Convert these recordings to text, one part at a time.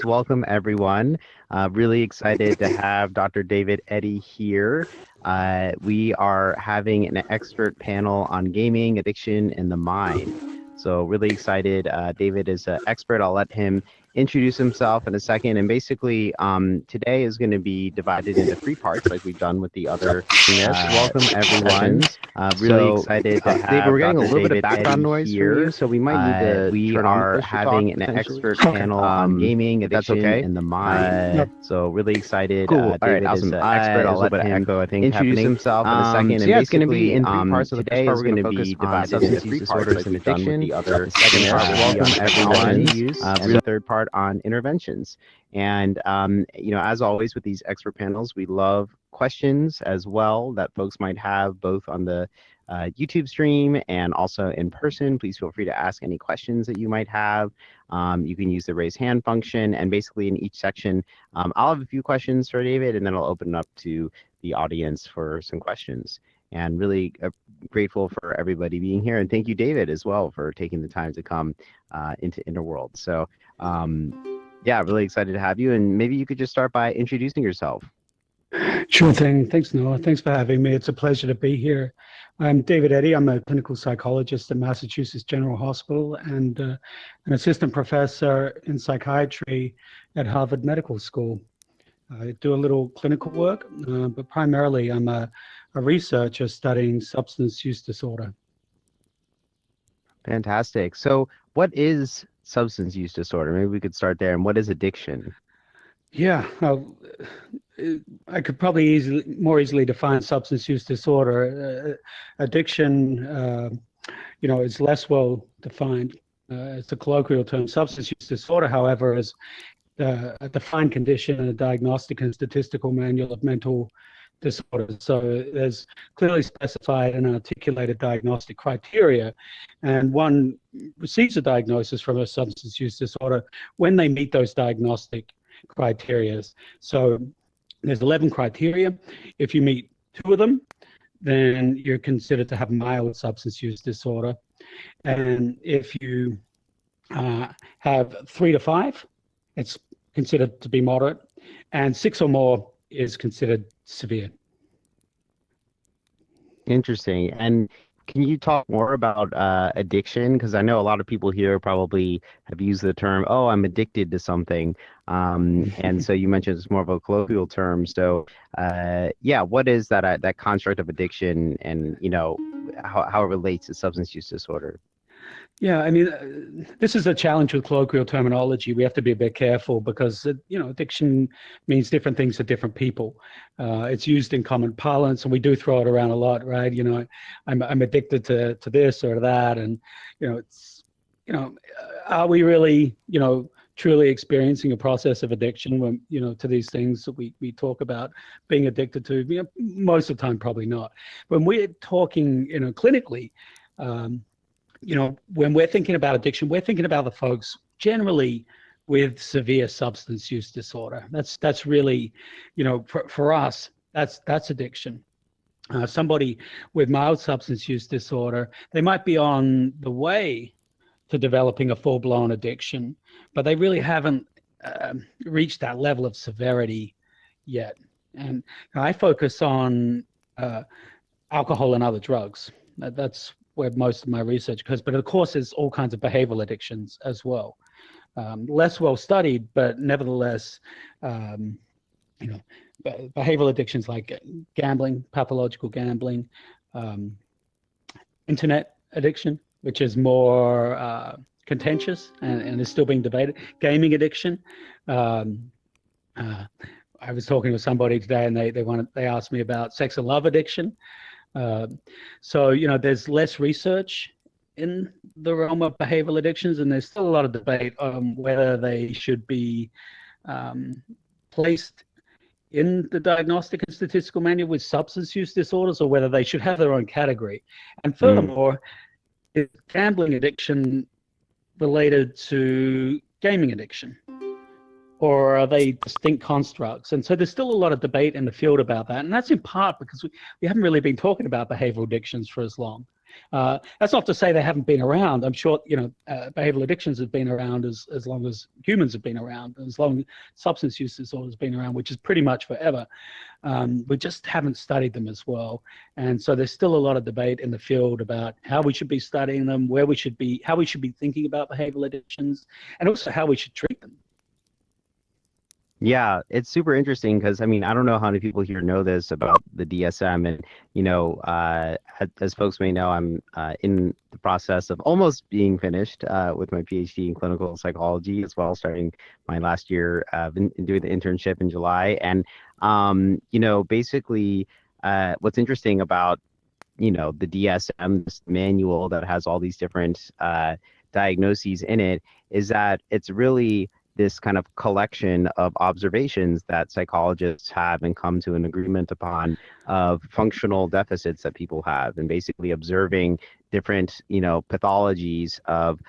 Welcome, everyone. Really excited to have Dr. David Eddy here. We are having an expert panel on gaming, addiction, and the mind. So really excited. David is an expert. I'll let him introduce himself in a second. And basically, today is going to be divided into three parts, like we've done with the other. Welcome, everyone. Really excited to have David, we're getting Dr. a little bit David of background Eddy noise here. from you, so we might need to We turn on are push to having talk, an potentially. expert panel on gaming, That's addiction, okay. and the mind. Yep. So really excited. Cool. All right, David awesome. is an expert. I'll There's a let little bit of him echo, I think, introduce happening. himself in a second. So And yeah, it's going to be basically, in three parts. So the today first part is we're going going to to focus be on divided into substance three use parts, disorders like and we've done with addiction. the other. The second part will be on Welcome, everyone. technology use. The third part on interventions. And as always with these expert panels, we love questions as well that folks might have, both on the YouTube stream and also in person. Please feel free to ask any questions that you might have. You can use the raise hand function, and basically in each section, I'll have a few questions for David, and then I'll open it up to the audience for some questions. And really grateful for everybody being here, and thank you, David, as well, for taking the time to come into Innerworld. So yeah, really excited to have you, and maybe you could just start by introducing yourself. Sure thing. Thanks, Noah. Thanks for having me. It's a pleasure to be here. I'm David Eddy. I'm a clinical psychologist at Massachusetts General Hospital and an assistant professor in psychiatry at Harvard Medical School. I do a little clinical work, but primarily I'm a researcher studying substance use disorder. Fantastic. So what is substance use disorder? Maybe we could start there. And what is addiction? Yeah, I could probably more easily define substance use disorder. Addiction, is less well defined. It's a colloquial term. Substance use disorder, however, is a defined condition in a diagnostic and statistical manual of mental disorders. So there's clearly specified and articulated diagnostic criteria, and one receives a diagnosis from a substance use disorder when they meet those diagnostic criteria. So there's 11 criteria. If you meet 2 of them, then you're considered to have mild substance use disorder. And if you have 3 to 5, it's considered to be moderate, and 6 or more is considered severe. Interesting. And can you talk more about addiction? Because I know a lot of people here probably have used the term, oh, I'm addicted to something. And so you mentioned it's more of a colloquial term. So yeah, what is that construct of addiction, and how it relates to substance use disorder? Yeah, I mean, this is a challenge with colloquial terminology. We have to be a bit careful because, addiction means different things to different people. It's used in common parlance, and we do throw it around a lot, right? I'm addicted to this or that, and are we really, truly experiencing a process of addiction when, to these things that we talk about being addicted to? Most of the time, probably not. When we're talking, clinically. When we're thinking about addiction, we're thinking about the folks generally with severe substance use disorder. That's really, for us, that's addiction. Somebody with mild substance use disorder, they might be on the way to developing a full-blown addiction, but they really haven't reached that level of severity yet. And I focus on alcohol and other drugs. That's where most of my research goes, but of course there's all kinds of behavioral addictions as well. Less well studied, but nevertheless, behavioral addictions like gambling, pathological gambling, internet addiction, which is more contentious and is still being debated. Gaming addiction. I was talking with somebody today, and they asked me about sex and love addiction. So there's less research in the realm of behavioral addictions, and there's still a lot of debate on whether they should be placed in the diagnostic and statistical manual with substance use disorders, or whether they should have their own category. And furthermore, is gambling addiction related to gaming addiction, or are they distinct constructs? And so there's still a lot of debate in the field about that. And that's in part because we haven't really been talking about behavioral addictions for as long. That's not to say they haven't been around. I'm sure, behavioral addictions have been around as long as humans have been around, as long as substance use disorder has been around, which is pretty much forever. We just haven't studied them as well. And so there's still a lot of debate in the field about how we should be studying them, how we should be thinking about behavioral addictions, and also how we should treat them. Yeah, it's super interesting because I mean, I don't know how many people here know this about the DSM, and as folks may know, I'm in the process of almost being finished with my PhD in clinical psychology as well, starting my last year in doing the internship in July. And basically, what's interesting about the DSM, this manual that has all these different diagnoses in it, is that it's really this kind of collection of observations that psychologists have and come to an agreement upon of functional deficits that people have, and basically observing different, pathologies of,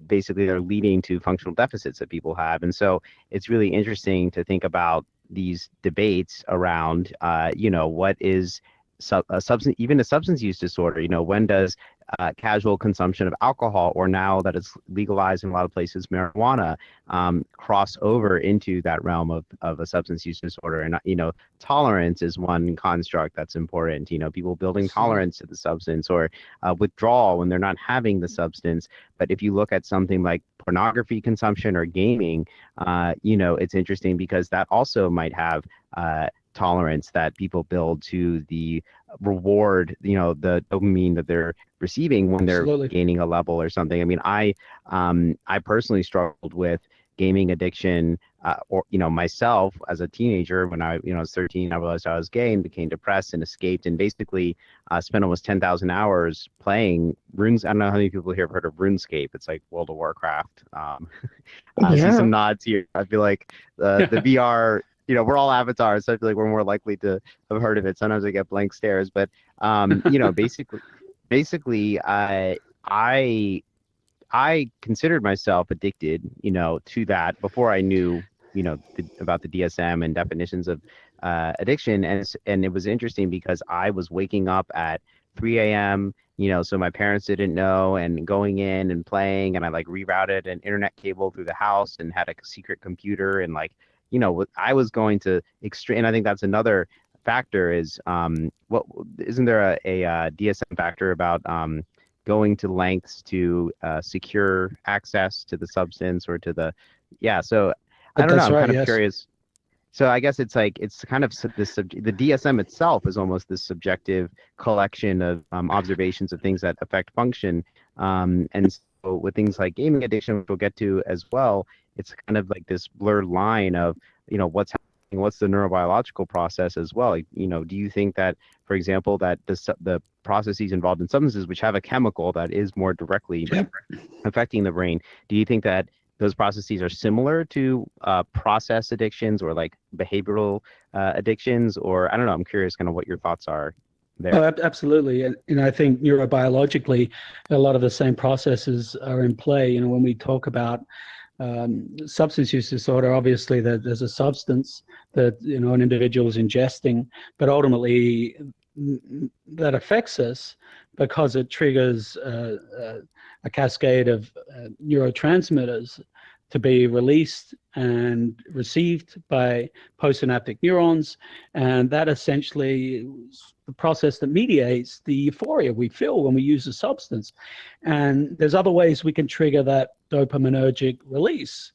basically they're leading to functional deficits that people have. And so it's really interesting to think about these debates around, what is a substance use disorder. When does casual consumption of alcohol, or now that it's legalized in a lot of places, marijuana, cross over into that realm of a substance use disorder? And tolerance is one construct that's important. People building tolerance to the substance, or withdrawal when they're not having the substance. But if you look at something like pornography consumption or gaming, it's interesting because that also might have tolerance that people build to the reward, the dopamine that they're receiving when they're Absolutely. gaining a level or something. I mean, I personally struggled with gaming addiction, or myself as a teenager. When I was 13, I realized I was gay and became depressed and escaped, and basically spent almost 10,000 hours playing runes. I don't know how many people here have heard of RuneScape. It's like World of Warcraft. I see some nods here. I feel like the VR, we're all avatars, so I feel like we're more likely to have heard of it. Sometimes I get blank stares, but basically, I considered myself addicted, to that before I knew, about the DSM and definitions of addiction. And it was interesting because I was waking up at 3 a.m., so my parents didn't know, and going in and playing, and I rerouted an internet cable through the house and had a secret computer, and I was going to extreme. And I think that's another factor is, what isn't there a DSM factor about going to lengths to secure access to the substance or to the, so I don't know, I'm kind of curious. So I guess it's kind of this, the DSM itself is almost this subjective collection of observations of things that affect function, and so with things like gaming addiction, which we'll get to as well, it's kind of like this blurred line of what's happening, what's the neurobiological process as well. Do you think that, for example, that the processes involved in substances which have a chemical that is more directly affecting the brain, do you think that those processes are similar to process addictions or like behavioral addictions? Or I don't know, I'm curious kind of what your thoughts are there. Oh, absolutely. And I think neurobiologically, a lot of the same processes are in play. When we talk about substance use disorder, obviously there's a substance that an individual is ingesting, but ultimately that affects us because it triggers a cascade of neurotransmitters to be released and received by postsynaptic neurons, and that essentially is the process that mediates the euphoria we feel when we use a substance. And there's other ways we can trigger that dopaminergic release.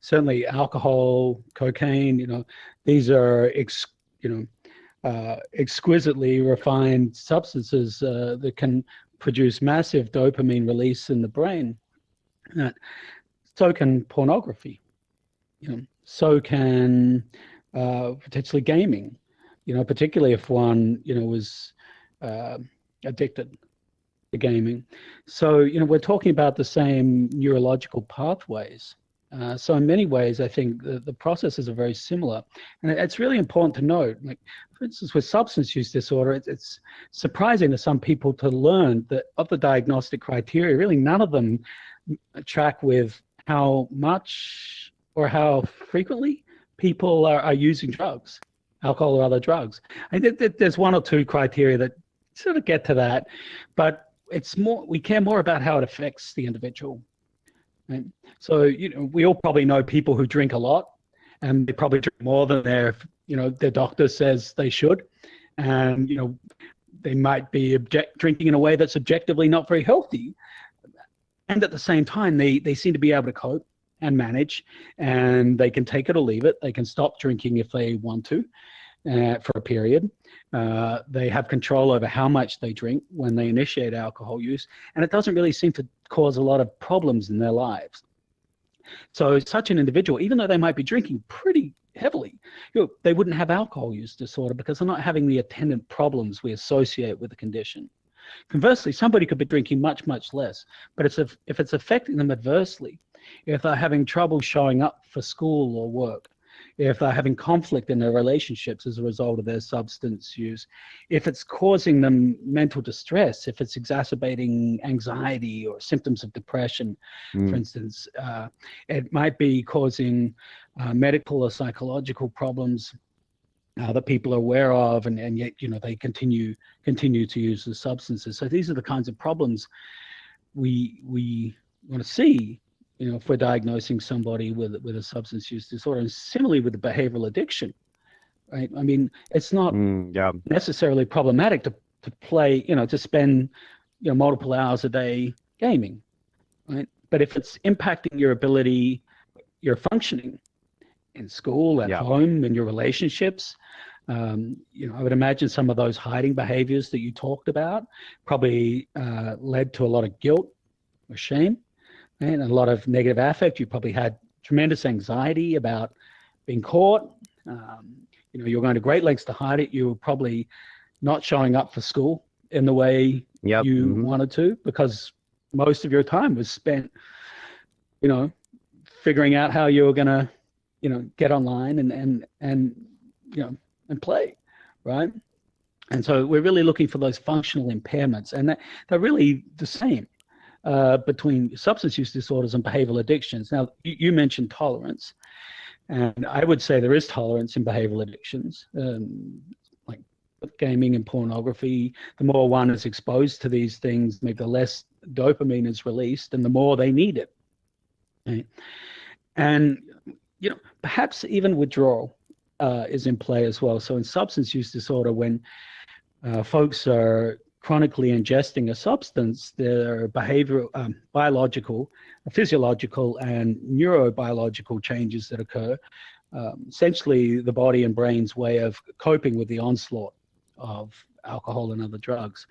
Certainly alcohol, cocaine, these are exquisitely refined substances that can produce massive dopamine release in the brain. So can pornography, so can potentially gaming, particularly if one, was addicted to gaming. So, we're talking about the same neurological pathways. So in many ways, I think the processes are very similar. And it's really important to note, for instance, with substance use disorder, it's surprising to some people to learn that of the diagnostic criteria, really none of them track with how much or how frequently people are using drugs, alcohol or other drugs. I think that there's one or two criteria that sort of get to that, but it's more, we care more about how it affects the individual. Right? So, we all probably know people who drink a lot, and they probably drink more than their doctor says they should. And, they might be drinking in a way that's objectively not very healthy. And at the same time, they seem to be able to cope and manage, and they can take it or leave it. They can stop drinking if they want to for a period. They have control over how much they drink when they initiate alcohol use, and it doesn't really seem to cause a lot of problems in their lives. So such an individual, even though they might be drinking pretty heavily, they wouldn't have alcohol use disorder because they're not having the attendant problems we associate with the condition. Conversely, somebody could be drinking much, much less, but if it's affecting them adversely, if they're having trouble showing up for school or work, if they're having conflict in their relationships as a result of their substance use, if it's causing them mental distress, if it's exacerbating anxiety or symptoms of depression, for instance, it might be causing medical or psychological problems that people are aware of, and yet they continue to use the substances. So these are the kinds of problems we want to see, if we're diagnosing somebody with a substance use disorder. And similarly with the behavioral addiction, right? I mean, it's not necessarily problematic to play, to spend multiple hours a day gaming, right? But if it's impacting your ability, your functioning in school, at home, in your relationships, I would imagine some of those hiding behaviors that you talked about probably led to a lot of guilt or shame and a lot of negative affect. You probably had tremendous anxiety about being caught. You're going to great lengths to hide it. You were probably not showing up for school in the way you wanted to, because most of your time was spent, figuring out how you were going to, get online and play, right? And so we're really looking for those functional impairments, and they're really the same between substance use disorders and behavioral addictions. Now, you mentioned tolerance, and I would say there is tolerance in behavioral addictions, like gaming and pornography. The more one is exposed to these things, maybe the less dopamine is released, and the more they need it. Right? And perhaps even withdrawal is in play as well. So in substance use disorder, when folks are chronically ingesting a substance, there are behavioral, biological, physiological, and neurobiological changes that occur. Essentially, the body and brain's way of coping with the onslaught of alcohol and other drugs.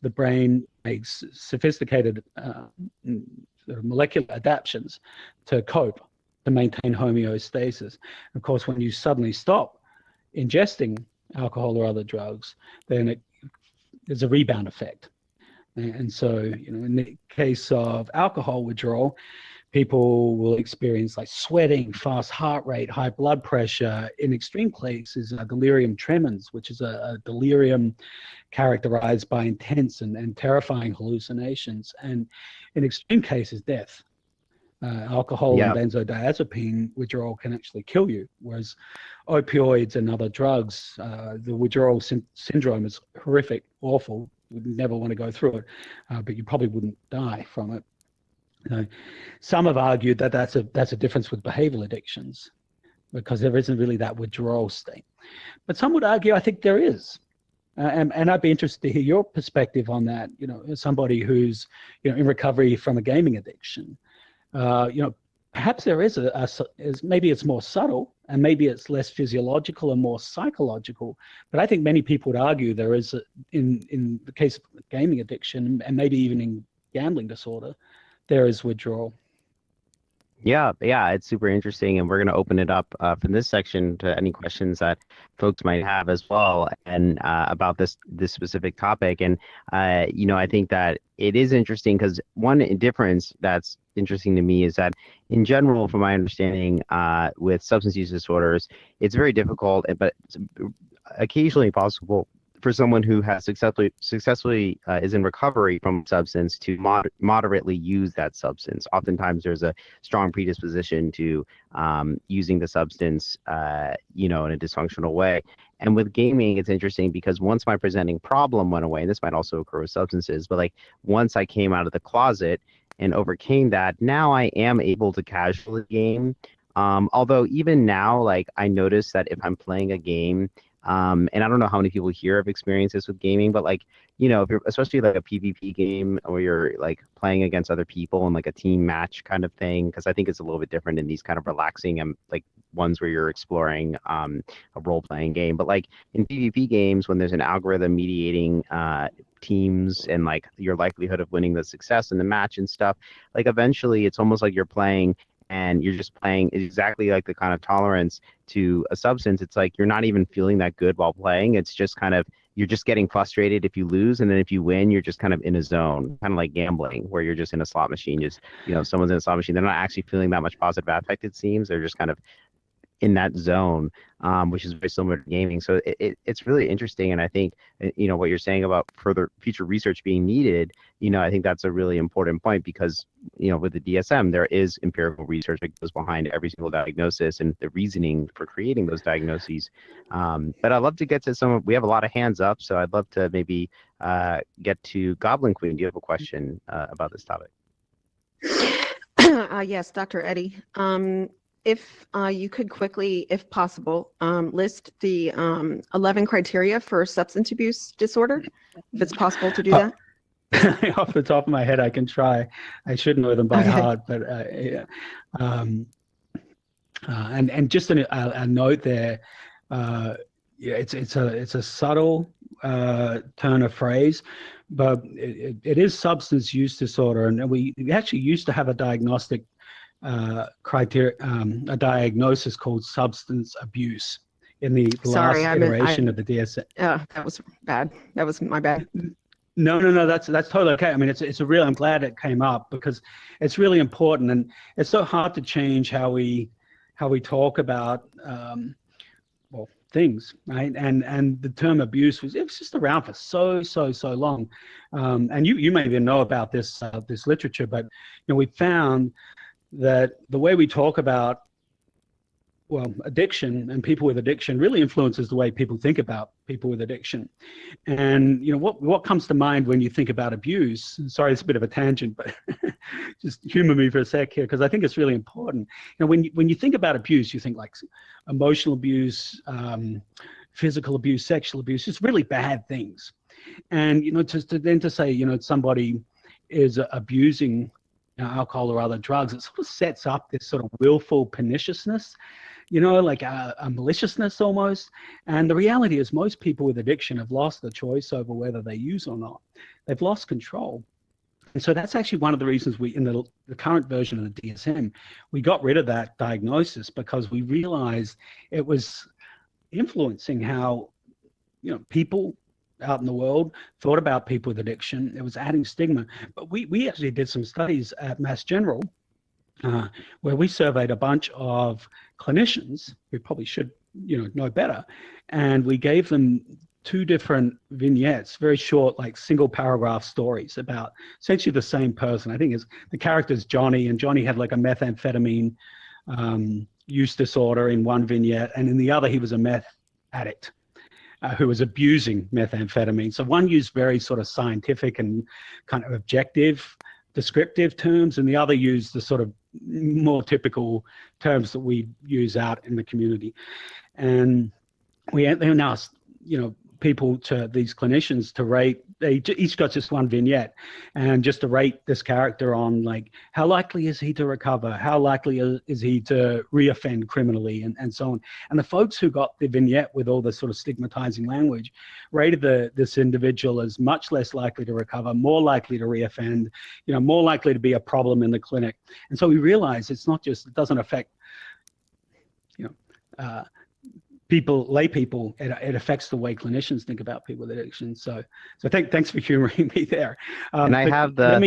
The brain makes sophisticated sort of molecular adaptations to cope, to maintain homeostasis. Of course, when you suddenly stop ingesting alcohol or other drugs, then there's a rebound effect. And so, in the case of alcohol withdrawal, people will experience like sweating, fast heart rate, high blood pressure. In extreme cases, delirium tremens, which is a delirium characterized by intense and terrifying hallucinations. And in extreme cases, death. Alcohol and benzodiazepine withdrawal can actually kill you, whereas opioids and other drugs, the withdrawal syndrome is horrific, awful. You would never want to go through it, but you probably wouldn't die from it. Some have argued that that's a difference with behavioral addictions, because there isn't really that withdrawal state. But some would argue, I think there is. And I'd be interested to hear your perspective on that. As somebody who's in recovery from a gaming addiction. Perhaps there is maybe it's more subtle, and maybe it's less physiological and more psychological. But I think many people would argue there is, in the case of gaming addiction, and maybe even in gambling disorder, there is withdrawal. Yeah, it's super interesting, and we're going to open it up from this section to any questions that folks might have as well, and about this specific topic. And I think that it is interesting because one difference that's interesting to me is that, in general, from my understanding, with substance use disorders, it's very difficult, but it's occasionally possible for someone who has successfully is in recovery from substance to moderately use that substance. Oftentimes, there's a strong predisposition to using the substance, in a dysfunctional way. And with gaming, it's interesting because once my presenting problem went away, and this might also occur with substances, but like once I came out of the closet and overcame that, now I am able to casually game. Although even now, like I notice that if I'm playing a game, and I don't know how many people here have experienced this with gaming, but like, if you're especially like a PvP game where you're like playing against other people and like a team match kind of thing, because I think it's a little bit different in these kind of relaxing and like ones where you're exploring a role-playing game. But like in PvP games, when there's an algorithm mediating teams and like your likelihood of winning the success in the match and stuff, like eventually it's almost like you're playing and you're just playing exactly like the kind of tolerance to a substance. It's like you're not even feeling that good while playing. It's just kind of, you're just getting frustrated if you lose, and then if you win, you're just kind of in a zone, kind of like gambling, where you're just in a slot machine. Just, someone's in a slot machine, they're not actually feeling that much positive affect, it seems. They're just kind of in that zone, which is very similar to gaming. So it's really interesting. And I think, what you're saying about further future research being needed, I think that's a really important point because, with the DSM, there is empirical research that goes behind every single diagnosis and the reasoning for creating those diagnoses. But I'd love to get to we have a lot of hands up, so I'd love to maybe get to Goblin Queen. Do you have a question about this topic? Yes, Dr. Eddy. If you could quickly, if possible, list the 11 criteria for substance abuse disorder, if it's possible to do that. Off the top of my head, I can try. I should know them by heart, but and just a note there. It's a subtle turn of phrase, but it is substance use disorder, and we actually used to have a diagnostic criteria, a diagnosis called substance abuse in the last iteration of the DSM. That was bad. That was my bad. No, that's totally okay. I mean, it's a real. I'm glad it came up because it's really important, and it's so hard to change how we talk about things, right? And the term abuse was just around for so long, and you may even know about this literature, but we found that the way we talk about addiction and people with addiction really influences the way people think about people with addiction. And what comes to mind when you think about abuse? Sorry, it's a bit of a tangent, but just humor me for a sec here, because I think it's really important. When you think about abuse, you think like emotional abuse, physical abuse, sexual abuse, just really bad things. And to say somebody is abusing alcohol or other drugs, it sort of sets up this sort of willful perniciousness, like a maliciousness almost. And the reality is most people with addiction have lost the choice over whether they use or not. They've lost control. And so that's actually one of the reasons in the current version of the DSM, we got rid of that diagnosis, because we realized it was influencing how, people out in the world thought about people with addiction. It was adding stigma. But we actually did some studies at Mass General where we surveyed a bunch of clinicians who probably should know better, and we gave them 2 different vignettes, very short, like single paragraph stories about essentially the same person. I think the character's Johnny, and Johnny had like a methamphetamine use disorder in one vignette, and in the other he was a meth addict who was abusing methamphetamine. So one used very sort of scientific and kind of objective, descriptive terms, and the other used the sort of more typical terms that we use out in the community. And they asked, people, to these clinicians, to rate. They each got just one vignette, and just to rate this character on like how likely is he to recover, how likely is he to reoffend criminally, and so on. And the folks who got the vignette with all the sort of stigmatizing language rated this individual as much less likely to recover, more likely to reoffend, more likely to be a problem in the clinic. And so we realized it doesn't affect lay people, it affects the way clinicians think about people with addiction. So thanks for humoring me there. And I have the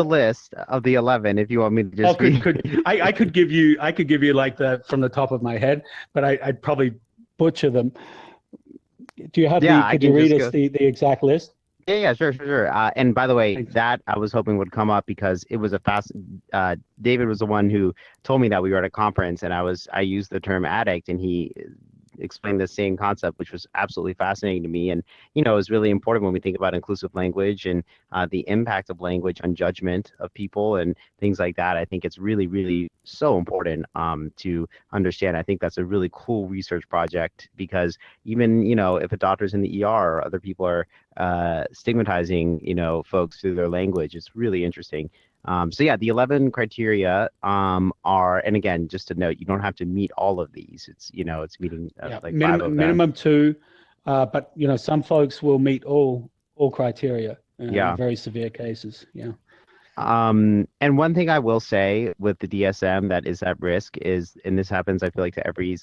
list of the 11 if you want me to just I could give you like from the top of my head, but I'd probably butcher them. Do you have Yeah, the, I could you can read just us go. the exact list? Yeah, sure. And by the way, Thanks. that I was hoping would come up because it was a fast. David was the one who told me that we were at a conference, and I used the term addict, and he explained the same concept, which was absolutely fascinating to me. And it's really important when we think about inclusive language and the impact of language on judgment of people and things like that. I think it's really, really so important to understand. I think that's a really cool research project because even if a doctor's in the ER or other people are stigmatizing folks through their language, it's really interesting. So yeah, the 11 criteria are, and again, just to note, you don't have to meet all of these. It's it's meeting like 5 of them. Minimum 2, but some folks will meet all criteria Yeah. in very severe cases. Yeah. And one thing I will say with the DSM that is at risk is, and this happens, I feel like, to every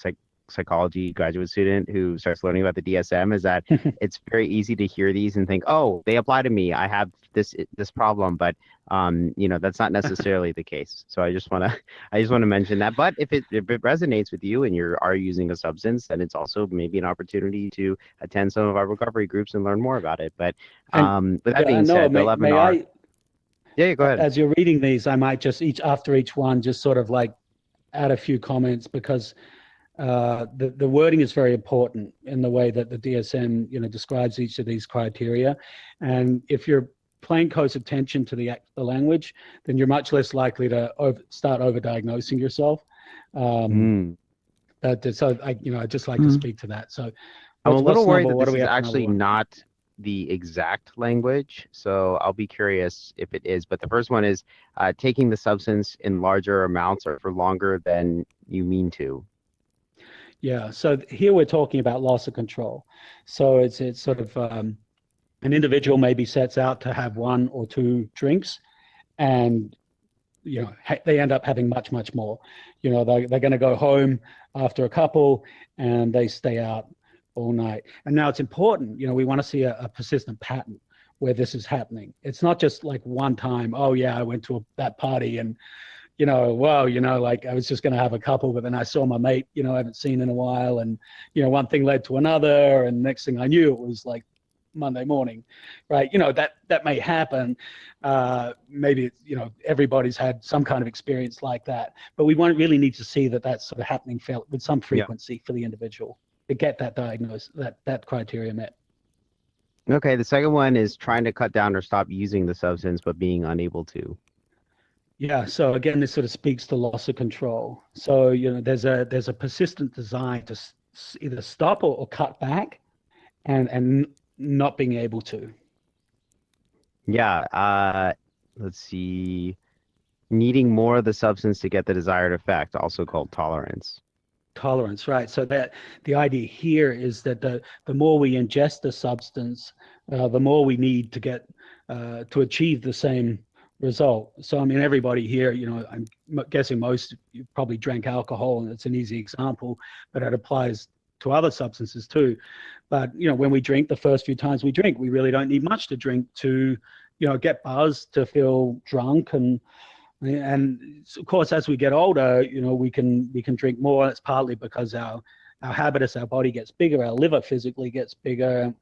psychology graduate student who starts learning about the DSM, is that it's very easy to hear these and think, oh, they apply to me. I have this problem, but that's not necessarily the case. So I just want to mention that. But if it resonates with you and you are using a substance, then it's also maybe an opportunity to attend some of our recovery groups and learn more about it. But with that being said, the 11 are. Yeah, go ahead. As you're reading these, I might just after each one, just sort of like add a few comments because the wording is very important in the way that the DSM, describes each of these criteria. And if you're paying close attention to the language, then you're much less likely to start overdiagnosing yourself. So I'd just like to speak to that. So I'm a little worried that this is actually not the exact language, so I'll be curious if it is. But the first one is taking the substance in larger amounts or for longer than you mean to. Yeah, so here we're talking about loss of control. So it's sort of an individual maybe sets out to have 1 or 2 drinks, and they end up having much more. They're going to go home after a couple, and they stay out all night. And now it's important, we want to see a persistent pattern where this is happening. It's not just like one time, oh yeah, I went to that party and like I was just going to have a couple, but then I saw my mate, I haven't seen in a while, and one thing led to another, and next thing I knew it was like Monday morning, right? That may happen. Maybe everybody's had some kind of experience like that, but we won't really need to see that that's sort of happening with some frequency for the individual to get that diagnosis, that criteria met. Okay, the second one is trying to cut down or stop using the substance, but being unable to. Yeah, so again, this sort of speaks to loss of control. So there's a persistent desire to either stop or cut back, and not being able to. Yeah, let's see. Needing more of the substance to get the desired effect, also called tolerance. Tolerance, right? So that the idea here is that the more we ingest the substance, the more we need to get to achieve the same result. So I mean, everybody here, I'm guessing most you probably drank alcohol, and it's an easy example, but it applies to other substances too. But when we drink, the first few times we drink, we really don't need much to drink to get buzzed, to feel drunk, and of course, as we get older, we can drink more. It's partly because our habitus, our body gets bigger, our liver physically gets bigger.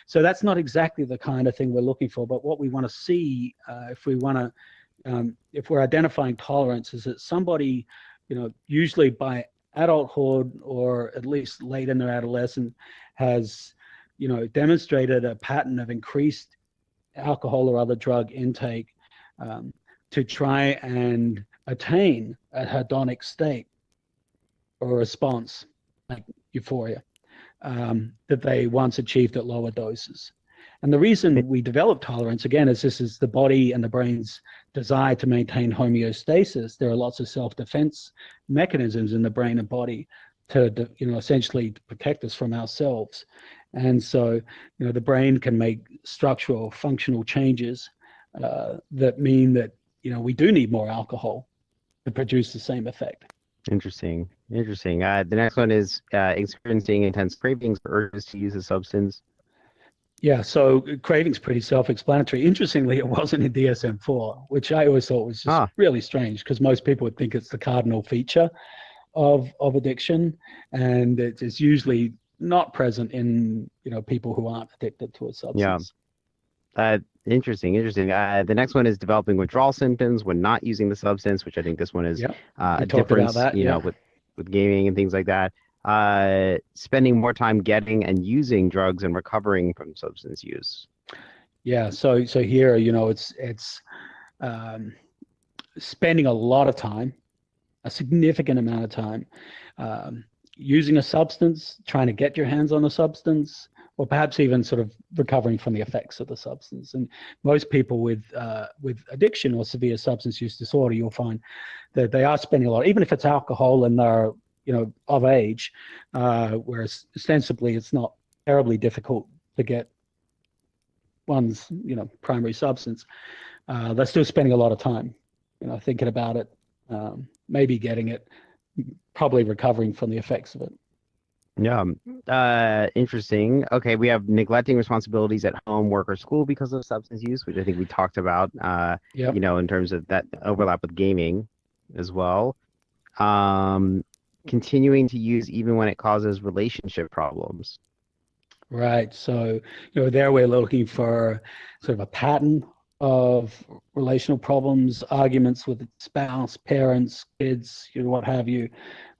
So that's not exactly the kind of thing we're looking for. But what we want to see, if we're identifying tolerance, is that somebody, usually by adulthood or at least late in their adolescence, has, demonstrated a pattern of increased alcohol or other drug intake to try and attain a hedonic state or a response like euphoria that they once achieved at lower doses. And the reason we develop tolerance, again, is this is the body and the brain's desire to maintain homeostasis. There are lots of self-defense mechanisms in the brain and body to, essentially protect us from ourselves. And so, the brain can make structural, functional changes that mean that, we do need more alcohol to produce the same effect. Interesting. The next one is experiencing intense cravings or urges to use a substance. Yeah, so craving's pretty self-explanatory. Interestingly, it wasn't in DSM-4, which I always thought was just really strange, because most people would think it's the cardinal feature of addiction, and it's usually not present in, people who aren't addicted to a substance. Interesting. The next one is developing withdrawal symptoms when not using the substance, which I think this one is a difference, with gaming and things like that. Spending more time getting and using drugs and recovering from substance use. Yeah. So here, it's spending a lot of time, a significant amount of time, using a substance, trying to get your hands on a substance, or perhaps even sort of recovering from the effects of the substance. And most people with addiction or severe substance use disorder, you'll find that they are spending a lot, even if it's alcohol and they're, of age, whereas ostensibly it's not terribly difficult to get one's, primary substance. They're still spending a lot of time, thinking about it, maybe getting it, probably recovering from the effects of it. Yeah. Interesting. Okay. We have neglecting responsibilities at home, work, or school because of substance use, which I think we talked about, in terms of that overlap with gaming as well. Continuing to use even when it causes relationship problems. Right. So, there we're looking for sort of a pattern of relational problems, arguments with spouse, parents, kids, what have you.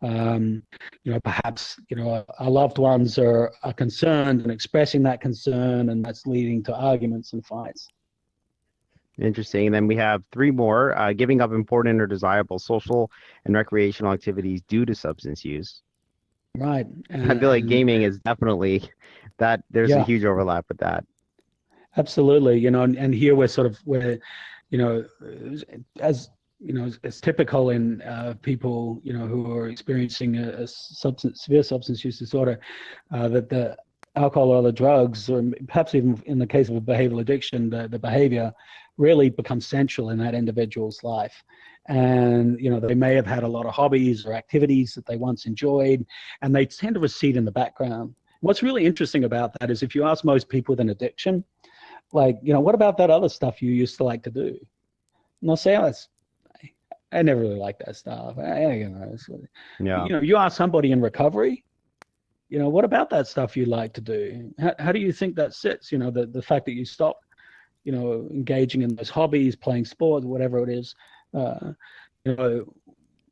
Perhaps, our loved ones are concerned and expressing that concern, and that's leading to arguments and fights. Interesting. And then we have three more, giving up important or desirable social and recreational activities due to substance use. Right. I feel like gaming is definitely that. There's a huge overlap with that. Absolutely. And here we're as typical in people, who are experiencing a severe substance use disorder, that the alcohol or other drugs, or perhaps even in the case of a behavioral addiction, the behavior really becomes central in that individual's life. And, they may have had a lot of hobbies or activities that they once enjoyed, and they tend to recede in the background. What's really interesting about that is if you ask most people with an addiction, like, what about that other stuff you used to like to do? And they'll say, I never really liked that stuff. You ask somebody in recovery, what about that stuff you like to do? How do you think that sits? The fact that you stop, engaging in those hobbies, playing sports, whatever it is,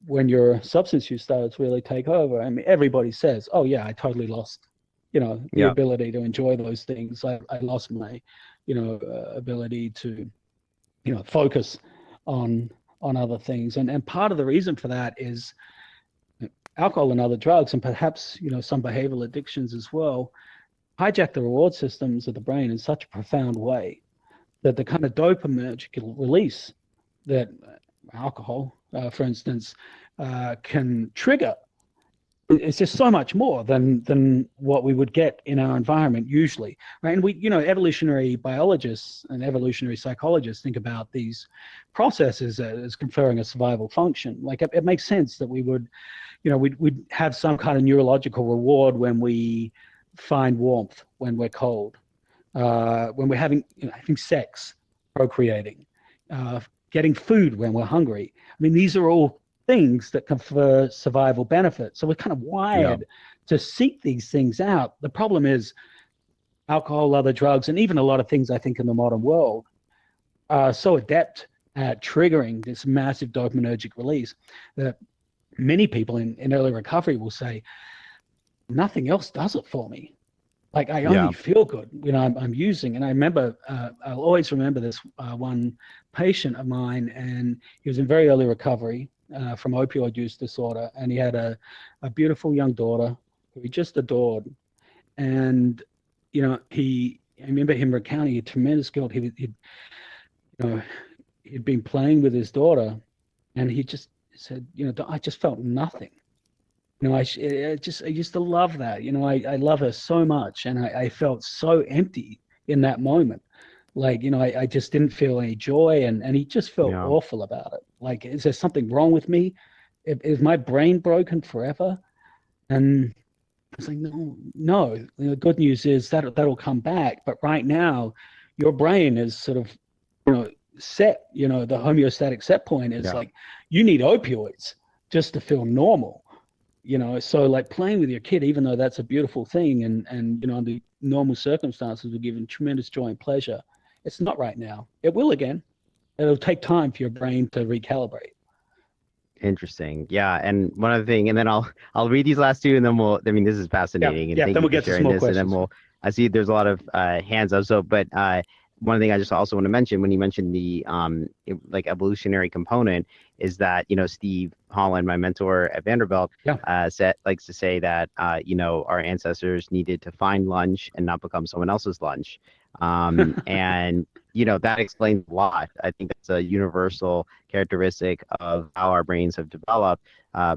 when your substance use starts really take over. I mean, everybody says, oh yeah, I totally lost, the ability to enjoy those things. I lost my, ability to, focus on other things. And part of the reason for that is alcohol and other drugs, and perhaps, some behavioral addictions as well, hijack the reward systems of the brain in such a profound way that the kind of dopaminergic release that alcohol, for instance, can trigger, it's just so much more than what we would get in our environment usually, right? And we, evolutionary biologists and evolutionary psychologists think about these processes as conferring a survival function. Like it makes sense that we would, we'd have some kind of neurological reward when we find warmth, when we're cold, when we're having sex, procreating, getting food when we're hungry. I mean, these are all things that confer survival benefits. So we're kind of wired to seek these things out. The problem is alcohol, other drugs, and even a lot of things I think in the modern world are so adept at triggering this massive dopaminergic release that many people in early recovery will say, nothing else does it for me. Like I only feel good, I'm using. And I remember, I'll always remember this one patient of mine, and he was in very early recovery from opioid use disorder, and he had a beautiful young daughter who he just adored. And I remember him recounting a tremendous guilt. He'd been playing with his daughter, and he just said, I just felt nothing. I used to love that. I love her so much, and I felt so empty in that moment. Like, I just didn't feel any joy, and he just felt awful about it. Like, is there something wrong with me? Is my brain broken forever? And I was like, no. The good news is that'll come back. But right now, your brain is sort of, set. The homeostatic set point is like, you need opioids just to feel normal. So like playing with your kid, even though that's a beautiful thing, and under normal circumstances would give them tremendous joy and pleasure, it's not right now. It will again. It'll take time for your brain to recalibrate. Interesting. Yeah, and one other thing, and then I'll read these last two, and then we'll. I mean, this is fascinating, and Yeah. thank Then you we'll for get to sharing some more this, and then questions. I see there's a lot of hands up. So, but one thing I just also want to mention when you mentioned the like evolutionary component is that Steve Holland, my mentor at Vanderbilt, likes to say that our ancestors needed to find lunch and not become someone else's lunch, and that explains a lot. I think that's a universal characteristic of how our brains have developed,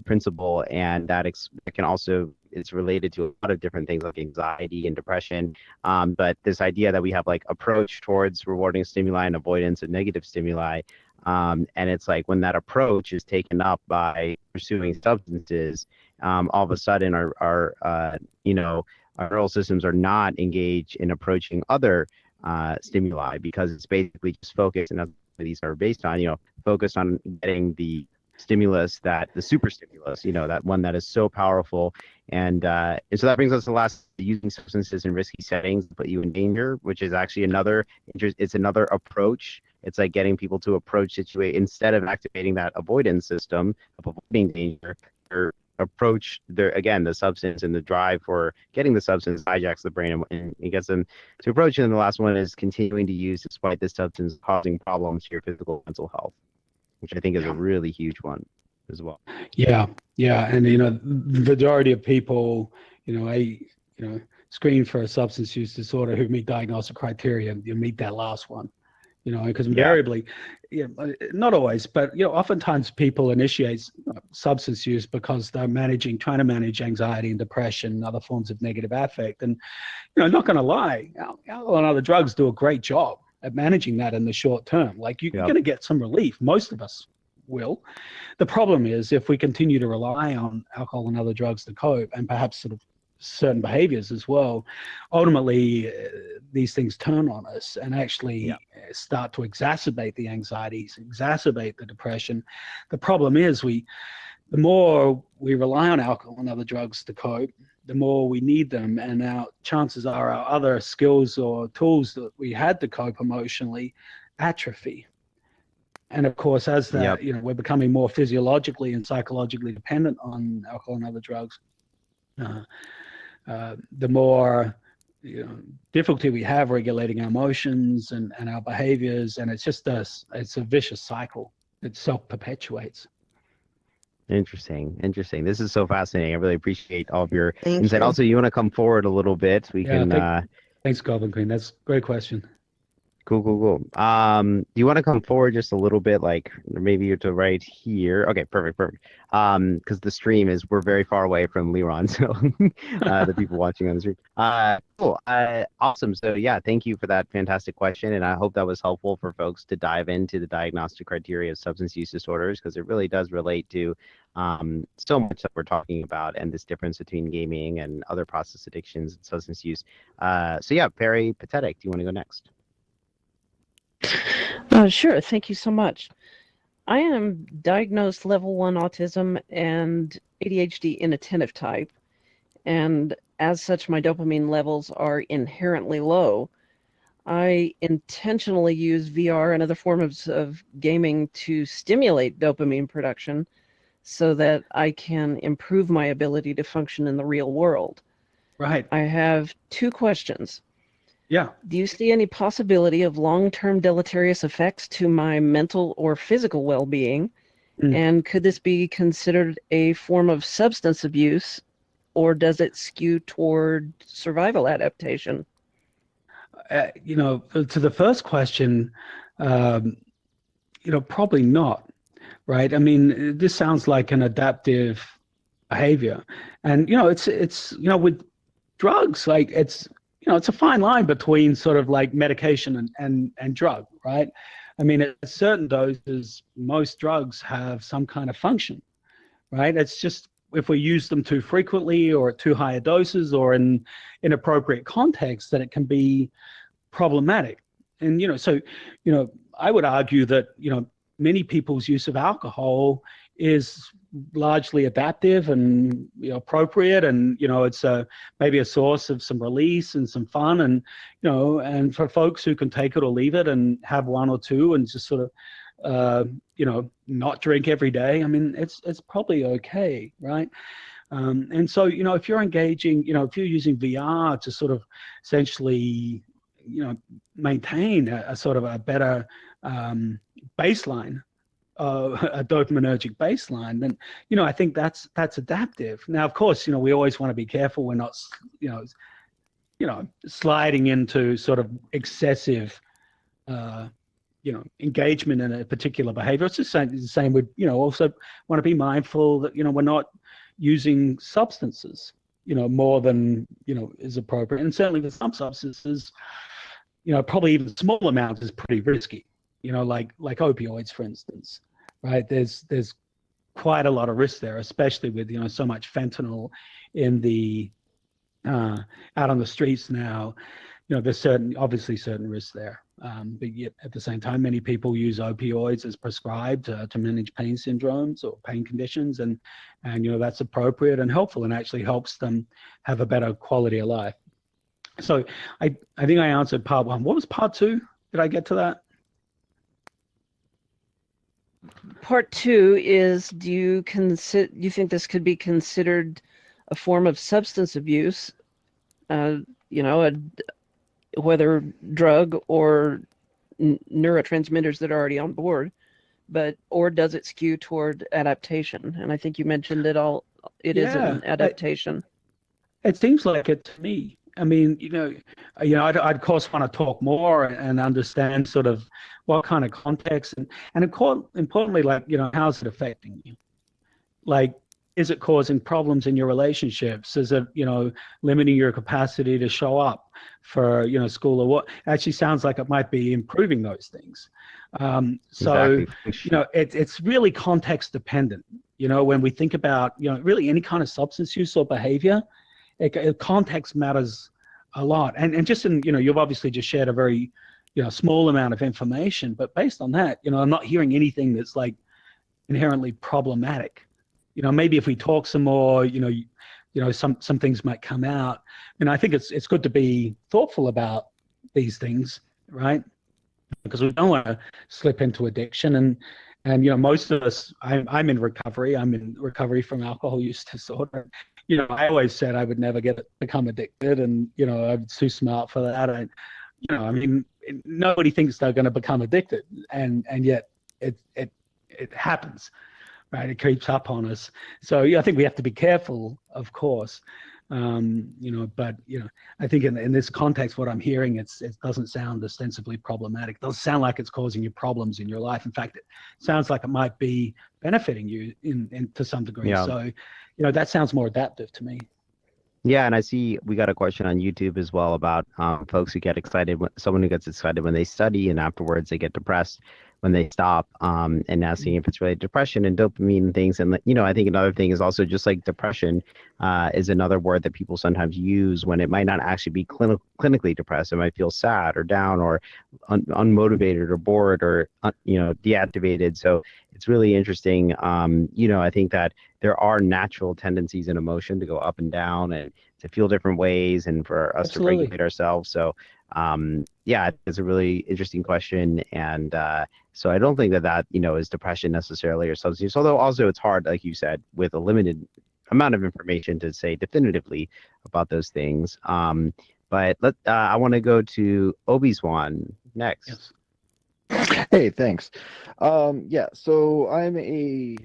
principle, and that can also, it's related to a lot of different things like anxiety and depression. But this idea that we have like approach towards rewarding stimuli and avoidance of negative stimuli. And it's like when that approach is taken up by pursuing substances, all of a sudden our neural systems are not engaged in approaching other stimuli, because it's basically just focused, and that's what these are based on, focused on getting the stimulus, the super stimulus, that one that is so powerful. And so that brings us to using substances in risky settings to put you in danger, which is actually it's another approach. It's like getting people to approach instead of activating that avoidance system of avoiding danger, or approach the substance, and the drive for getting the substance hijacks the brain and it gets them to approach it. And the last one is continuing to use despite this substance causing problems to your physical and mental health, which I think is a really huge one as well. Yeah. And, the majority of people, screen for a substance use disorder who meet diagnostic criteria, you meet that last one, because invariably, not always, but, oftentimes people initiate substance use because they're trying to manage anxiety and depression and other forms of negative affect. And, not going to lie, alcohol and other drugs do a great job at managing that in the short term. Like you're going to get some relief. Most of us will. The problem is if we continue to rely on alcohol and other drugs to cope, and perhaps sort of certain behaviors as well, ultimately these things turn on us and actually start to exacerbate the anxieties, exacerbate the depression. The problem is the more we rely on alcohol and other drugs to cope, the more we need them, and our chances are our other skills or tools that we had to cope emotionally atrophy. And of course, as that, we're becoming more physiologically and psychologically dependent on alcohol and other drugs, the more difficulty we have regulating our emotions and our behaviors, and it's a vicious cycle. It self-perpetuates. Interesting. This is so fascinating. I really appreciate all of your Thank insight. you. Also, you want to come forward a little bit? Thanks, Goblin Queen. That's a great question. Cool. Do you want to come forward just a little bit, like maybe you're to right here? Okay, perfect. Because the stream we're very far away from Liron, so the people watching on the stream. Cool. Awesome. So yeah, thank you for that fantastic question, and I hope that was helpful for folks to dive into the diagnostic criteria of substance use disorders, because it really does relate to so much that we're talking about, and this difference between gaming and other process addictions and substance use. So yeah, Perry Patetic, do you want to go next? Sure. Thank you so much. I am diagnosed level 1 autism and ADHD inattentive type, and as such, my dopamine levels are inherently low. I intentionally use VR and other forms of gaming to stimulate dopamine production so that I can improve my ability to function in the real world. Right. I have 2 questions. Yeah. Do you see any possibility of long-term deleterious effects to my mental or physical well-being? And could this be considered a form of substance abuse, or does it skew toward survival adaptation? To the first question, probably not, right? I mean, this sounds like an adaptive behavior. And, it's with drugs, like it's a fine line between sort of like medication and drug, right? I mean, at certain doses, most drugs have some kind of function, right? It's just if we use them too frequently or at too high doses or in inappropriate contexts, that it can be problematic. And, I would argue that, many people's use of alcohol is largely adaptive and appropriate, and it's maybe a source of some release and some fun, and and for folks who can take it or leave it and have one or two and just sort of not drink every day. I mean, it's probably okay, right? And so if you're engaging, if you're using VR to sort of essentially maintain a sort of a better baseline, a dopaminergic baseline, then I think that's adaptive. Now, of course, we always want to be careful we're not sliding into sort of excessive engagement in a particular behavior. It's the same with also want to be mindful that we're not using substances more than is appropriate, and certainly with some substances probably even small amounts is pretty risky, like opioids, for instance, right? There's quite a lot of risk there, especially with so much fentanyl in the out on the streets now. There's obviously certain risks there, but yet at the same time, many people use opioids as prescribed to manage pain syndromes or pain conditions, and that's appropriate and helpful, and actually helps them have a better quality of life. So I think I answered part one. What was part two? Did I get to that? Part two is, do you think this could be considered a form of substance abuse? Whether drug or neurotransmitters that are already on board, or does it skew toward adaptation? And I think you mentioned it all. It is an adaptation. It seems like it to me. I mean, I'd of course want to talk more and understand sort of what kind of context and importantly, like, how's it affecting you? Like, is it causing problems in your relationships? Is it, limiting your capacity to show up for, school or what? Actually sounds like it might be improving those things. So, Exactly. It's really context dependent. When we think about, really any kind of substance use or behavior, context matters a lot. And just in, you've obviously just shared a very, small amount of information, but based on that, I'm not hearing anything that's like inherently problematic. Maybe if we talk some more, some things might come out. And I think it's good to be thoughtful about these things, right? Because we don't want to slip into addiction. And most of us, I'm in recovery. I'm in recovery from alcohol use disorder. I always said I would never become addicted, and I'm too smart for that. I mean, nobody thinks they're going to become addicted, and yet it happens. Right, it creeps up on us. So I think we have to be careful, of course. But I think in this context, what I'm hearing, it doesn't sound ostensibly problematic. It doesn't sound like it's causing you problems in your life. In fact, it sounds like it might be benefiting you in to some degree. Yeah. So, that sounds more adaptive to me. Yeah, and I see we got a question on YouTube as well about folks who get excited, someone who gets excited when they study and afterwards they get depressed when they stop, and asking if it's related to depression and dopamine and things. And I think another thing is also, just like depression is another word that people sometimes use when it might not actually be clinically depressed. It might feel sad or down or unmotivated or bored or deactivated. So it's really interesting. I think that there are natural tendencies in emotion to go up and down and to feel different ways, and for us Absolutely. to regulate ourselves. So it's a really interesting question. And so I don't think that is depression necessarily or substance use, although also it's hard, like you said, with a limited amount of information to say definitively about those things. But I want to go to Obi-Swan next. Yes. Hey, thanks. So I'm a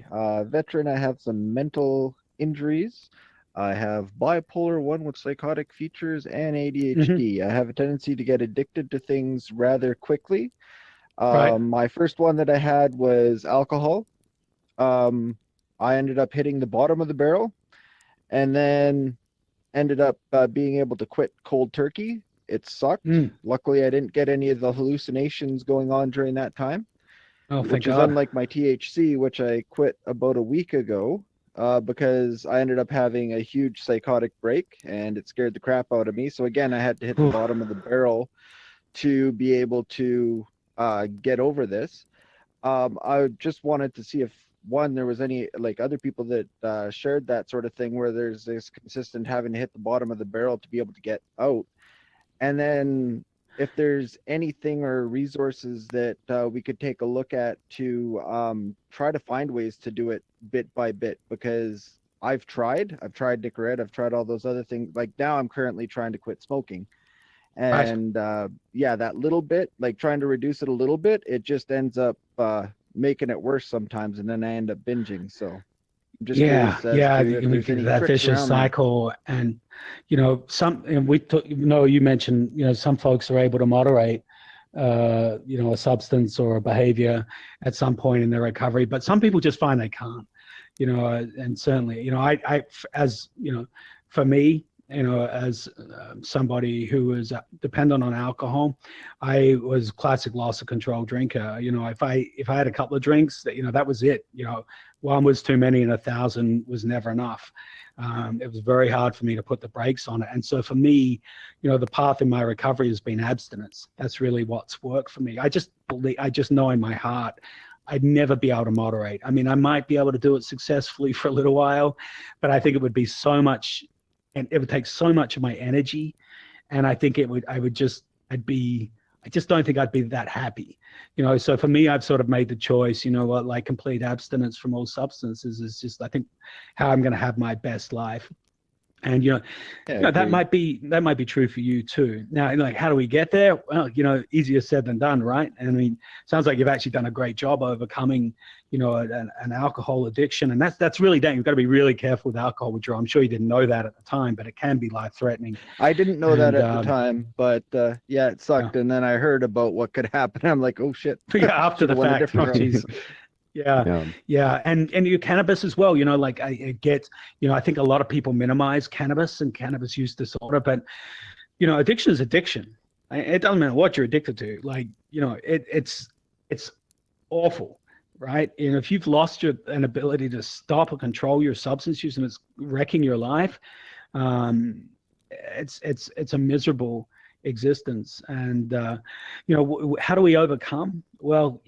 veteran. I have some mental injuries. I have bipolar 1 with psychotic features and ADHD. I have a tendency to get addicted to things rather quickly. Right. My first one that I had was alcohol. I ended up hitting the bottom of the barrel, and then ended up being able to quit cold turkey. It sucked. Luckily, I didn't get any of the hallucinations going on during that time. Oh, thank which is God. unlike my THC, which I quit about a week ago. Because I ended up having a huge psychotic break, and it scared the crap out of me. So again, I had to hit the bottom of the barrel to be able to get over this. I just wanted to see if one, there was any like other people that shared that sort of thing where there's this consistent having to hit the bottom of the barrel to be able to get out. And then if there's anything or resources that we could take a look at to try to find ways to do it bit by bit, because I've tried Nicorette, I've tried all those other things. Like now I'm currently trying to quit smoking. And yeah, that little bit, like trying to reduce it a little bit, it just ends up making it worse sometimes, and then I end up binging. So I'm just curious as to if there's any that tricks vicious around cycle. And and you mentioned, some folks are able to moderate a substance or a behavior at some point in their recovery, but some people just find they can't. And certainly, I as for me, as somebody who was dependent on alcohol, I was classic loss of control drinker. If I had a couple of drinks, that was it. One was too many and 1,000 was never enough. It was very hard for me to put the brakes on it. And so for me, the path in my recovery has been abstinence. That's really what's worked for me. I just know in my heart, I'd never be able to moderate. I mean, I might be able to do it successfully for a little while, but I think it would be so much, and it would take so much of my energy. And I think I just don't think I'd be that happy. So for me, I've sort of made the choice, like complete abstinence from all substances is just, I think, how I'm going to have my best life. And that might be true for you too. Now, like, how do we get there? Well, easier said than done, right? I mean, sounds like you've actually done a great job overcoming, an alcohol addiction, and that's really dangerous. You've got to be really careful with alcohol withdrawal. I'm sure you didn't know that at the time, but it can be life-threatening. I didn't know that at the time, but yeah, it sucked. Yeah. And then I heard about what could happen. I'm like, oh shit. Yeah, after the fact. Oh, geez. Yeah. And your cannabis as well, like I get, I think a lot of people minimize cannabis and cannabis use disorder, but, addiction is addiction. It doesn't matter what you're addicted to. Like, it's awful, right? If you've lost an ability to stop or control your substance use and it's wrecking your life, it's a miserable existence. And, how do we overcome? Well,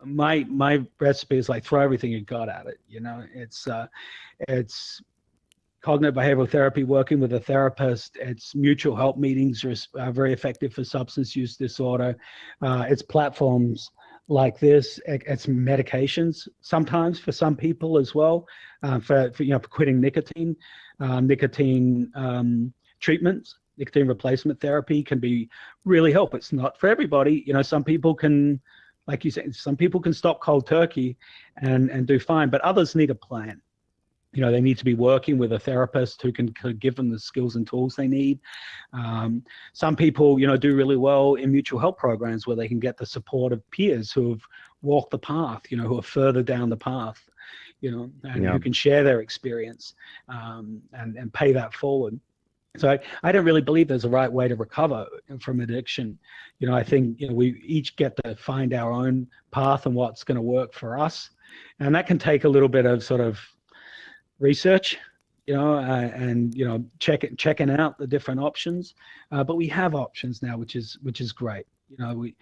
my recipe is like throw everything you got at it. It's cognitive behavioral therapy, working with a therapist. It's mutual help meetings are very effective for substance use disorder. It's platforms like this. It's medications sometimes for some people as well, for quitting nicotine. Nicotine treatments, nicotine replacement therapy can be really help. It's not for everybody. Some people can, like you said, some people can stop cold turkey and do fine, but others need a plan. They need to be working with a therapist who can give them the skills and tools they need. Some people, do really well in mutual help programs where they can get the support of peers who have walked the path, who are further down the path, and who can share their experience and pay that forward. So I don't really believe there's a right way to recover from addiction. I think, we each get to find our own path and what's going to work for us. And that can take a little bit of sort of research, and, checking out the different options. But we have options now, which is great. We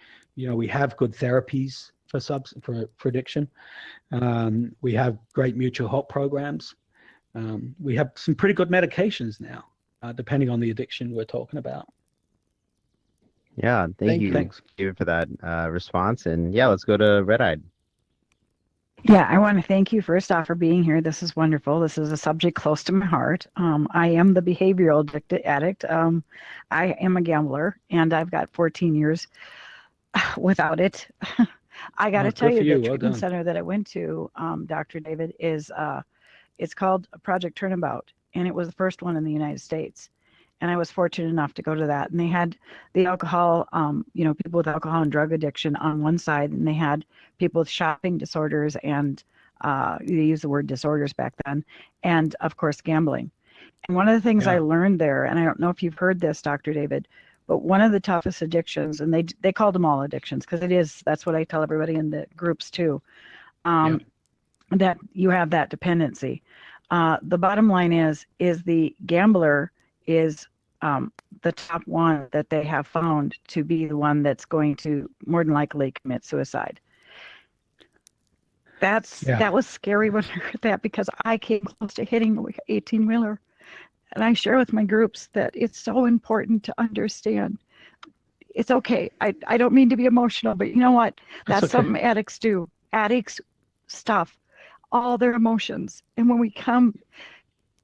have good therapies for addiction. We have great mutual help programs. We have some pretty good medications now. Depending on the addiction we're talking about. Yeah, thank you, David, for that response. And yeah, let's go to Red Eyed. Yeah, I want to thank you first off for being here. This is wonderful. This is a subject close to my heart. I am the behavioral addict. I am a gambler, and I've got 14 years without it. I got to tell you, the treatment center that I went to, Dr. David, is it's called Project Turnabout. And it was the first one in the United States. And I was fortunate enough to go to that. And they had the alcohol, people with alcohol and drug addiction on one side, and they had people with shopping disorders, and they used the word disorders back then, and of course, gambling. And one of the things I learned there, and I don't know if you've heard this, Dr. David, but one of the toughest addictions, and they called them all addictions, because that's what I tell everybody in the groups too, that you have that dependency. The bottom line is the gambler is the top one that they have found to be the one that's going to more than likely commit suicide. That was scary when I heard that, because I came close to hitting an 18-wheeler. And I share with my groups that it's so important to understand. It's okay. I don't mean to be emotional, but you know what? That's okay. something addicts do. Addicts stuff all their emotions. And when we come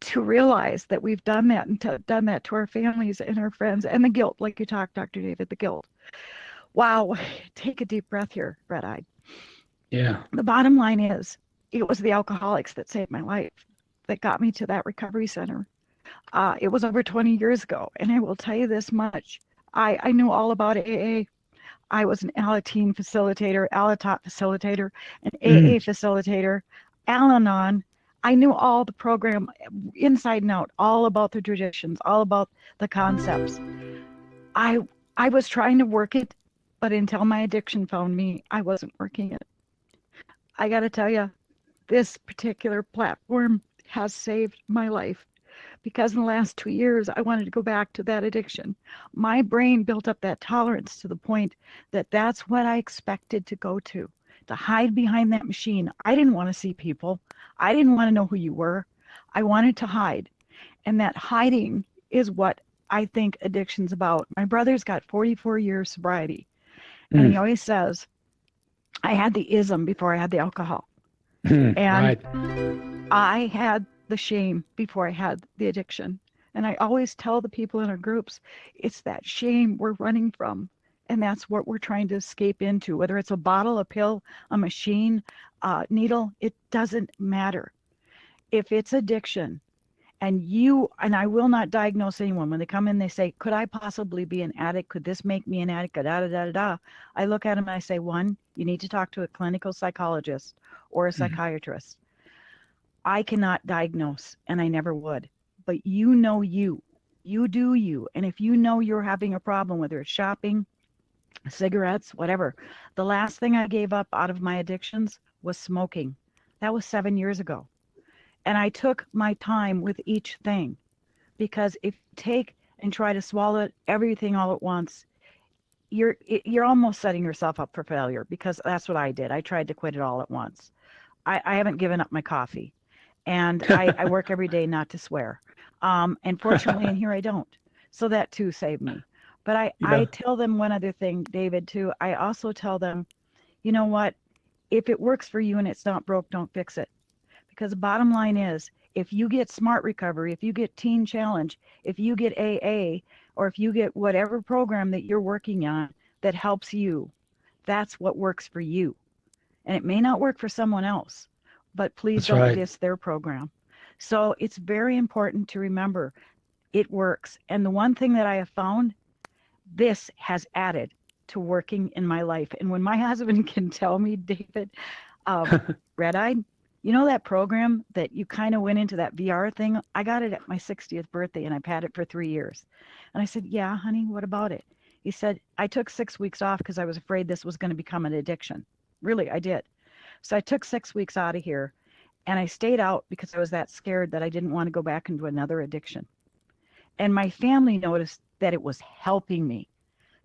to realize that we've done that and done that to our families and our friends, and the guilt, like you talked, Dr. David, the guilt. Wow. Take a deep breath here, red-eyed. Yeah. The bottom line is, it was the alcoholics that saved my life, that got me to that recovery center. It was over 20 years ago. And I will tell you this much. I knew all about AA. I was an Alateen facilitator, Alatot facilitator, an AA facilitator, Al-Anon. I knew all the program inside and out, all about the traditions, all about the concepts. I was trying to work it, but until my addiction found me, I wasn't working it. I got to tell you, this particular platform has saved my life, because in the last 2 years, I wanted to go back to that addiction. My brain built up that tolerance to the point that that's what I expected to go to hide behind that machine. I didn't want to see people. I didn't want to know who you were. I wanted to hide. And that hiding is what I think addiction's about. My brother's got 44 years sobriety. And he always says, I had the ism before I had the alcohol. And Right. I had the shame before I had the addiction. And I always tell the people in our groups, it's that shame we're running from. And that's what we're trying to escape into, whether it's a bottle, a pill, a machine, a needle, it doesn't matter. If it's addiction, and I will not diagnose anyone. When they come in, they say, could I possibly be an addict? Could this make me an addict? Da, da, da, da, da. I look at them and I say, one, you need to talk to a clinical psychologist or a psychiatrist. I cannot diagnose, and I never would. But you know you. You do you. And if you know you're having a problem, whether it's shopping, cigarettes, whatever. The last thing I gave up out of my addictions was smoking. That was 7 years ago. And I took my time with each thing, because if you take and try to swallow everything all at once, you're almost setting yourself up for failure, because that's what I did. I tried to quit it all at once. I haven't given up my coffee, and I work every day not to swear. And fortunately, in here I don't. So that too saved me. But I tell them one other thing, David, too. I also tell them, you know what? If it works for you and it's not broke, don't fix it. Because the bottom line is, if you get Smart Recovery, if you get Teen Challenge, if you get AA, or if you get whatever program that you're working on that helps you, that's what works for you. And it may not work for someone else, but please don't diss their program. So it's very important to remember it works. And the one thing that I have found, this has added to working in my life. And when my husband can tell me, David, red-eyed, you know that program that you kind of went into, that VR thing? I got it at my 60th birthday, and I've had it for 3 years. And I said, yeah, honey, what about it? He said, I took 6 weeks off because I was afraid this was going to become an addiction. Really, I did. So I took 6 weeks out of here, and I stayed out because I was that scared that I didn't want to go back into another addiction. And my family noticed that it was helping me,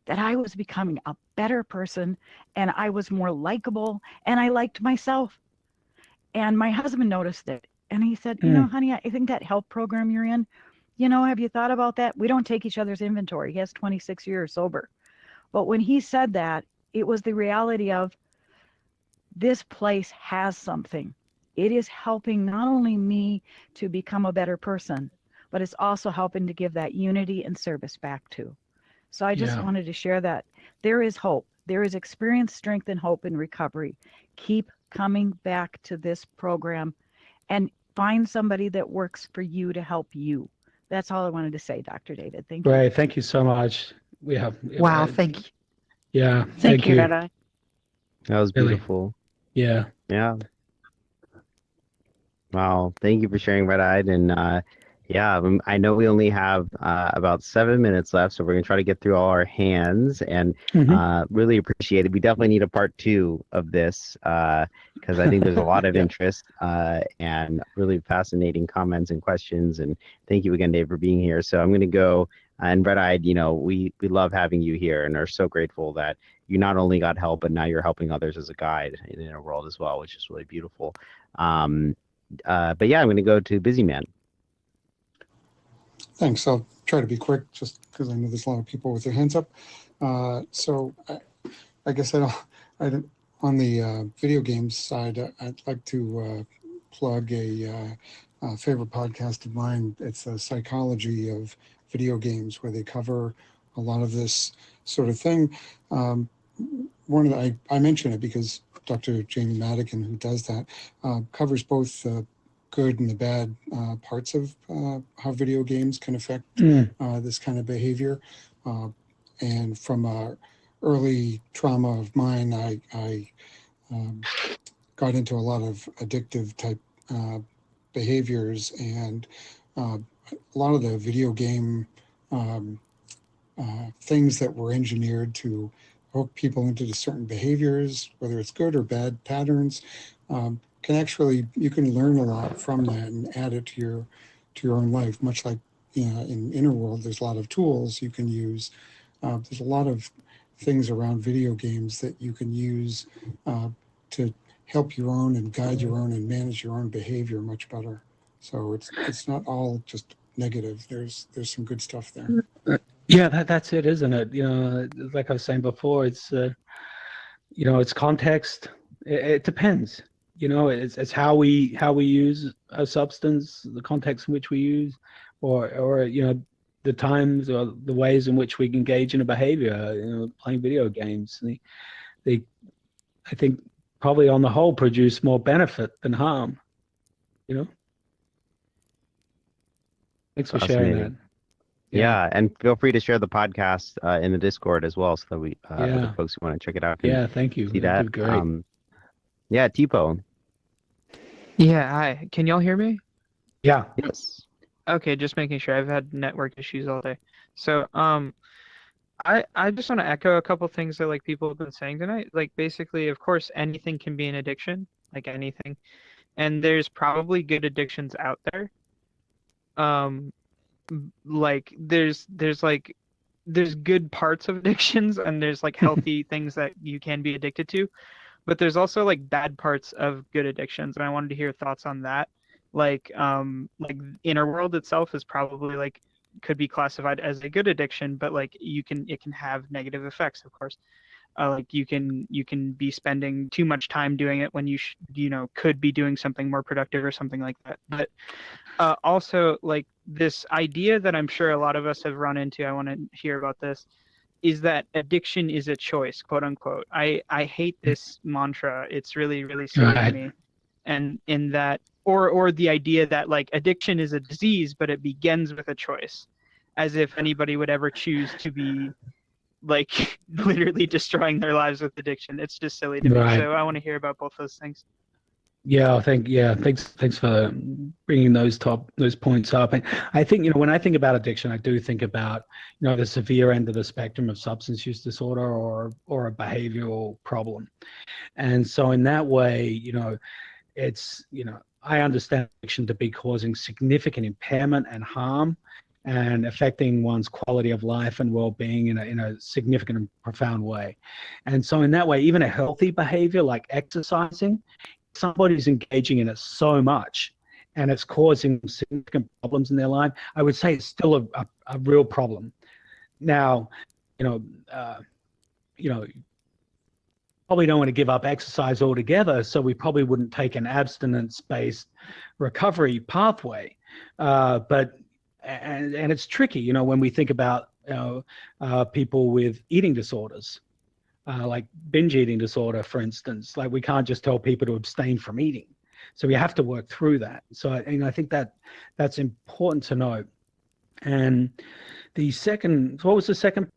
that I was becoming a better person, and I was more likable, and I liked myself. And my husband noticed it, and he said, you know, honey, I think that help program you're in, you know, have you thought about that? We don't take each other's inventory. He has 26 years sober. But when he said that, it was the reality of, this place has something. It is helping not only me to become a better person, but it's also helping to give that unity and service back too. So I just wanted to share that. There is hope. There is experience, strength, and hope in recovery. Keep coming back to this program and find somebody that works for you to help you. That's all I wanted to say, Dr. David. Thank you. Right. Thank you so much. Wow. Thank you. Yeah. Thank you. That was beautiful. Yeah. Yeah. Wow. Thank you for sharing, Red Eyed. And I know we only have about 7 minutes left, so we're going to try to get through all our hands, and really appreciate it. We definitely need a part 2 of this, because I think there's a lot of interest and really fascinating comments and questions. And thank you again, Dave, for being here. So I'm going to go And Red Eyed, we love having you here and are so grateful that you not only got help, but now you're helping others as a guide in Innerworld as well, which is really beautiful. But yeah, I'm going to go to Busy Man. Thanks. I'll try to be quick, just because I know there's a lot of people with their hands up. So I guess I don't. On the video games side, I'd like to plug a favorite podcast of mine. It's a psychology of video games, where they cover a lot of this sort of thing. I mention it because Dr. Jamie Madigan, who does that, covers both the good and the bad parts of how video games can affect this kind of behavior. And from a early trauma of mine, I got into a lot of addictive type behaviors, and a lot of the video game things that were engineered to hook people into certain behaviors, whether it's good or bad patterns, you can learn a lot from that and add it to your own life. Much like in Innerworld, there's a lot of tools you can use. There's a lot of things around video games that you can use to help your own and guide your own and manage your own behavior much better. So it's not all just negative. There's some good stuff there. Yeah, that's it, isn't it? Like I was saying before, it's it's context. It depends. It's how we use a substance, the context in which we use, or the times or the ways in which we engage in a behavior. Playing video games, they I think probably on the whole produce more benefit than harm. Thanks for sharing that. Yeah, and feel free to share the podcast in the Discord as well, so that we other folks who want to check it out can thank you. see that. Great. Yeah, Tipo. Yeah, hi. Can y'all hear me? Yeah. Yes. Okay, just making sure. I've had network issues all day. So, I just want to echo a couple things that like people have been saying tonight. Like basically, of course, anything can be an addiction, like anything, and there's probably good addictions out there. Like there's good parts of addictions, and there's like healthy things that you can be addicted to, but there's also like bad parts of good addictions, and I wanted to hear thoughts on that. Like Innerworld itself is probably could be classified as a good addiction, but it can have negative effects, of course. Like you can be spending too much time doing it when you could be doing something more productive or something like that. But also like this idea that I'm sure a lot of us have run into, I want to hear about this, is that addiction is a choice, quote unquote. I hate this mantra. It's really, really silly to me. And in that, or the idea that like addiction is a disease, but it begins with a choice, as if anybody would ever choose to be like literally destroying their lives with addiction. It's just silly to me. So I want to hear about both those things. Thanks for bringing those points up. And I think when I think about addiction, I do think about the severe end of the spectrum of substance use disorder or a behavioral problem. And so in that way, it's I understand addiction to be causing significant impairment and harm, and affecting one's quality of life and well-being in a significant and profound way. And so in that way, even a healthy behavior like exercising, somebody's engaging in it so much and it's causing significant problems in their life, I would say it's still a real problem. Now, probably don't want to give up exercise altogether, so we probably wouldn't take an abstinence-based recovery pathway. But it's tricky, when we think about people with eating disorders, like binge eating disorder, for instance. Like we can't just tell people to abstain from eating, so we have to work through that. So I think that's important to note. And what was the second?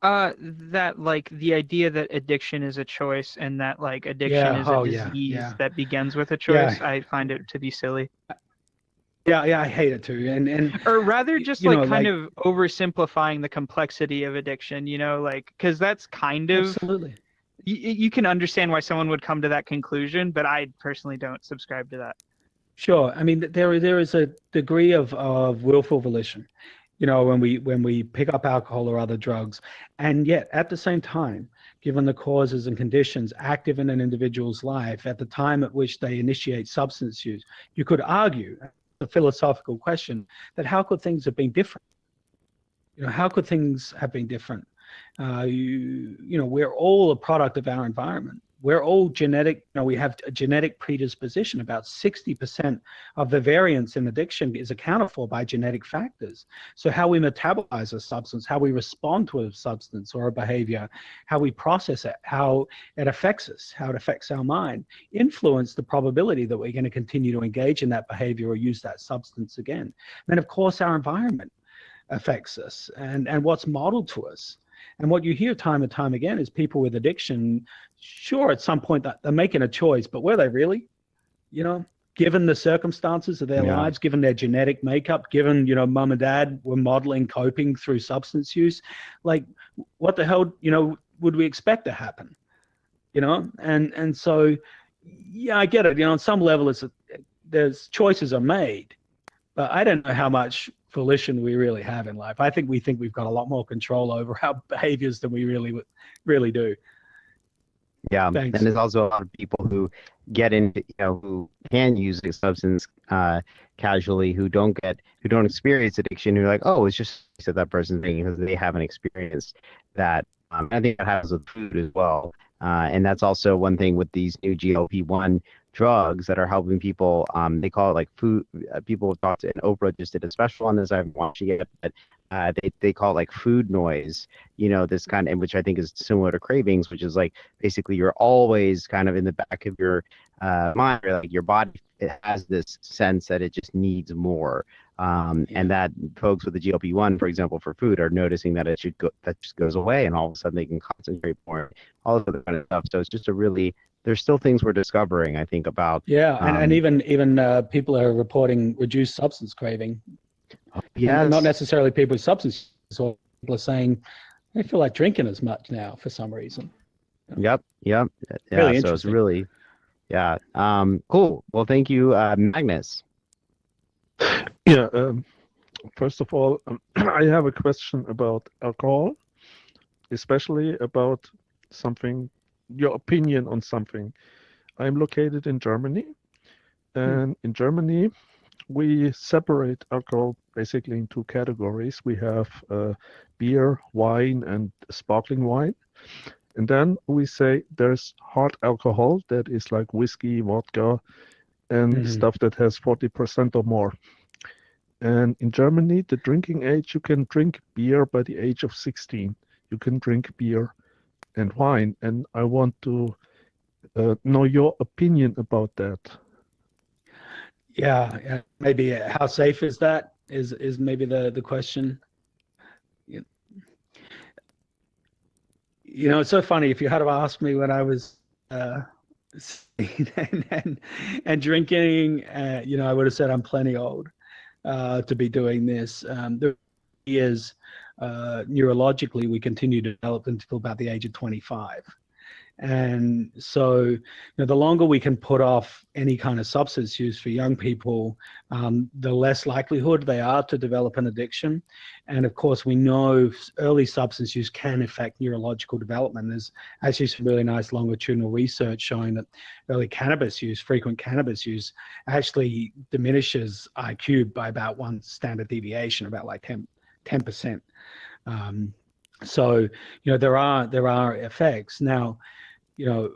That like the idea that addiction is a choice, and that like addiction is a disease that begins with a choice. I find it to be silly. Yeah, I hate it too. And or rather just kind of oversimplifying the complexity of addiction, because that's kind of absolutely. You can understand why someone would come to that conclusion, but I personally don't subscribe to that. Sure. I mean, there is a degree of willful volition you know, when we pick up alcohol or other drugs. And yet at the same time, given the causes and conditions active in an individual's life at the time at which they initiate substance use, you could argue, a philosophical question, that how could things have been different? You know, how could things have been different? You know, we're all a product of our environment. We're all genetic, you know, we have a genetic predisposition. About 60% of the variance in addiction is accounted for by genetic factors. So how we metabolize a substance, how we respond to a substance or a behavior, how we process it, how it affects us, how it affects our mind, influence the probability that we're going to continue to engage in that behavior or use that substance again. And then, of course, our environment affects us and what's modeled to us. And what you hear time and time again is people with addiction, sure, at some point that they're making a choice, but were they really? You know, given the circumstances of their lives, given their genetic makeup, given, you know, mom and dad were modeling coping through substance use, like what the hell, you know, would we expect to happen? You know, and so, yeah, I get it. You know, on some level, there's choices are made, but I don't know how much volition we really have in life. I think we've got a lot more control over our behaviors than we really do. Yeah, Thanks. and there's also a lot of people who get into, you know, who can use a substance casually, who don't experience addiction, who are like, oh, it's just that person's thinking because they haven't experienced that. I think that happens with food as well, and that's also one thing with these new GLP-1 drugs that are helping people. They call it like food. People have talked, and Oprah just did a special on this. I haven't watched it yet, but they call it like food noise. You know, this kind of, which I think is similar to cravings, which is like basically you're always kind of in the back of your mind, or like your body, it has this sense that it just needs more. And that folks with the GLP-1, for example, for food, are noticing that that just goes away, and all of a sudden they can concentrate more, all of that kind of stuff. So it's just there's still things we're discovering, I think, about. Yeah, and even people are reporting reduced substance craving. Yeah, not necessarily people with substance use, or people are saying they feel like drinking as much now for some reason. Yep. Yeah. Really so it's interesting. really, yeah. Cool. Well, thank you, Magnus. Yeah, first of all, I have a question about alcohol, especially about something, your opinion on something. I'm located in Germany, and in Germany, we separate alcohol basically in two categories. We have beer, wine, and sparkling wine. And then we say there's hard alcohol that is like whiskey, vodka, and stuff that has 40% or more. And in Germany, the drinking age, you can drink beer by the age of 16. You can drink beer and wine. And I want to know your opinion about that. Yeah, maybe how safe is that is maybe the question. You know, it's so funny. If you had asked me when I was and drinking, you know, I would have said I'm plenty old to be doing this. There is neurologically, we continue to develop until about the age of 25. And so, you know, the longer we can put off any kind of substance use for young people, the less likelihood they are to develop an addiction. And of course, we know early substance use can affect neurological development. There's actually some really nice longitudinal research showing that early cannabis use, frequent cannabis use, actually diminishes IQ by about 1 standard deviation, about like 10%. So, you know, there are effects. Now, you know,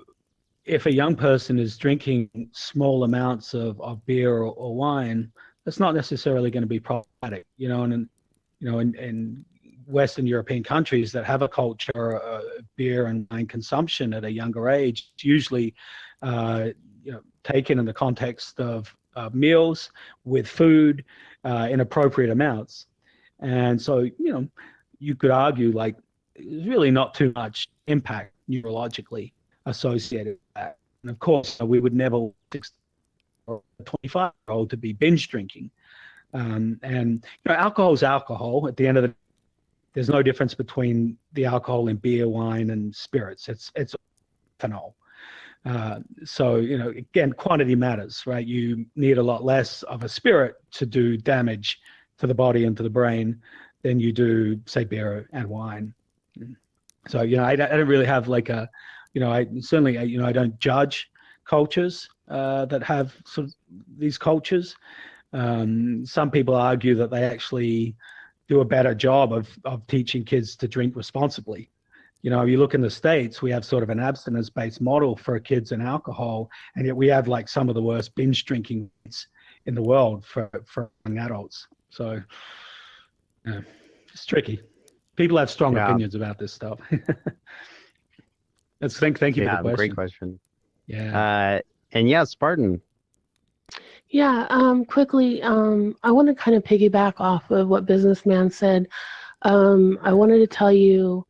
if a young person is drinking small amounts of beer or wine, that's not necessarily going to be problematic. You know, and you know, in Western European countries that have a culture of beer and wine consumption at a younger age, it's usually, you know, taken in the context of meals with food in appropriate amounts. And so, you know, you could argue like there's really not too much impact neurologically associated with that. And of course, we would never want a 25-year-old to be binge drinking. And you know, alcohol is alcohol. At the end of the day, there's no difference between the alcohol in beer, wine, and spirits. It's ethanol. So, you know, again, quantity matters, right? You need a lot less of a spirit to do damage to the body and to the brain than you do, say, beer and wine. So, I don't really have like a, I certainly, I don't judge cultures that have sort of these cultures. Some people argue that they actually do a better job of teaching kids to drink responsibly. You look in the States, we have sort of an abstinence-based model for kids and alcohol, and yet we have like some of the worst binge drinking rates in the world for young adults. So it's tricky. People have strong opinions about this stuff. Thank you for the question. Great question. Yeah. And yeah, Spartan. Yeah, quickly, I want to kind of piggyback off of what Businessman said. I wanted to tell you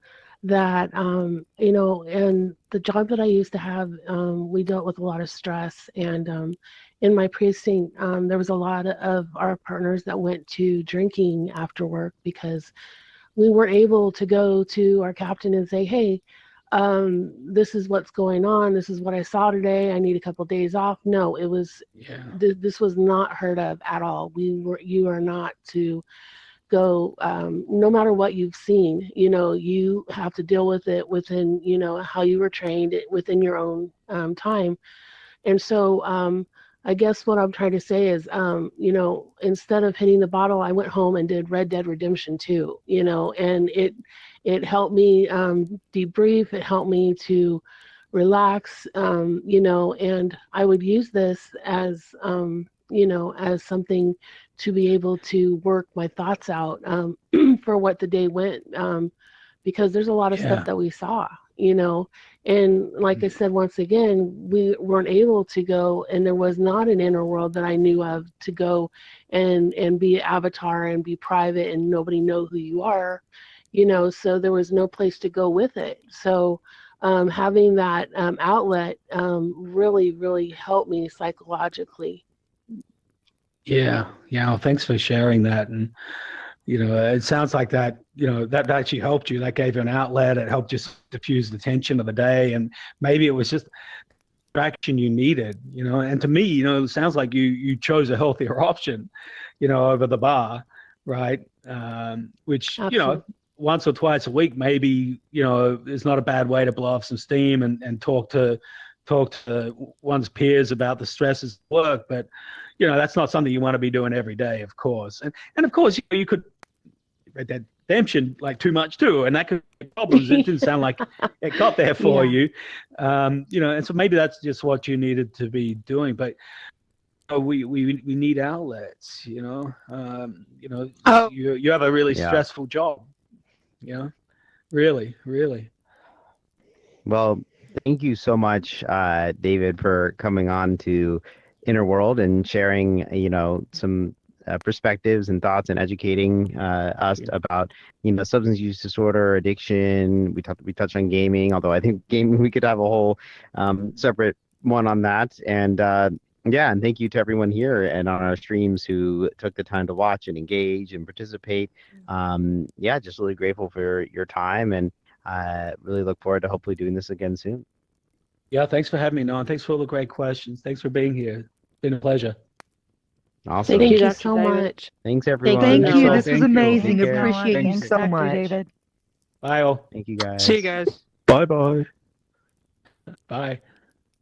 that, in the job that I used to have, we dealt with a lot of stress. And in my precinct, there was a lot of our partners that went to drinking after work because we weren't able to go to our captain and say, hey, this is what's going on. This is what I saw today. I need a couple of days off. No, it was, this was not heard of at all. You are not to go, no matter what you've seen, you have to deal with it within, how you were trained within your own time. And so I guess what I'm trying to say is, instead of hitting the bottle, I went home and did Red Dead Redemption 2, and it helped me debrief. It helped me to relax, and I would use this as, as something to be able to work my thoughts out for what the day went, because there's a lot of stuff that we saw, and like I said, once again, we weren't able to go, and there was not an inner world that I knew of to go and be an avatar and be private and nobody know who you are, so there was no place to go with it. So having that outlet really, really helped me psychologically. Yeah. Well, thanks for sharing that. And, it sounds like that, that actually helped you. That gave you an outlet. It helped just diffuse the tension of the day. And maybe it was just distraction you needed, and to me, it sounds like you chose a healthier option, over the bar, right? Which, Absolutely. Once or twice a week, maybe, is not a bad way to blow off some steam and talk to one's peers about the stresses of work. But, that's not something you want to be doing every day, of course. And of course, you could read that redemption like too much too, and that could be problems. It didn't sound like it got there for you, and so maybe that's just what you needed to be doing. But we need outlets, you have a really stressful job, really. Well, thank you so much, David, for coming on to Innerworld and sharing, some perspectives and thoughts and educating us about, substance use disorder, addiction. We touched on gaming, although I think gaming, we could have a whole separate one on that. And and thank you to everyone here and on our streams who took the time to watch and engage and participate. Just really grateful for your time, and really look forward to hopefully doing this again soon. Yeah, thanks for having me on. Thanks for all the great questions. Thanks for being here. It's been a pleasure. Awesome. Thank you so much. Thanks, everyone. Thank you. Thank This was you. amazing. Take care. Appreciate you Thanks, so Dr. much. David. Bye all. Thank you, guys. See you guys. Bye bye. Bye.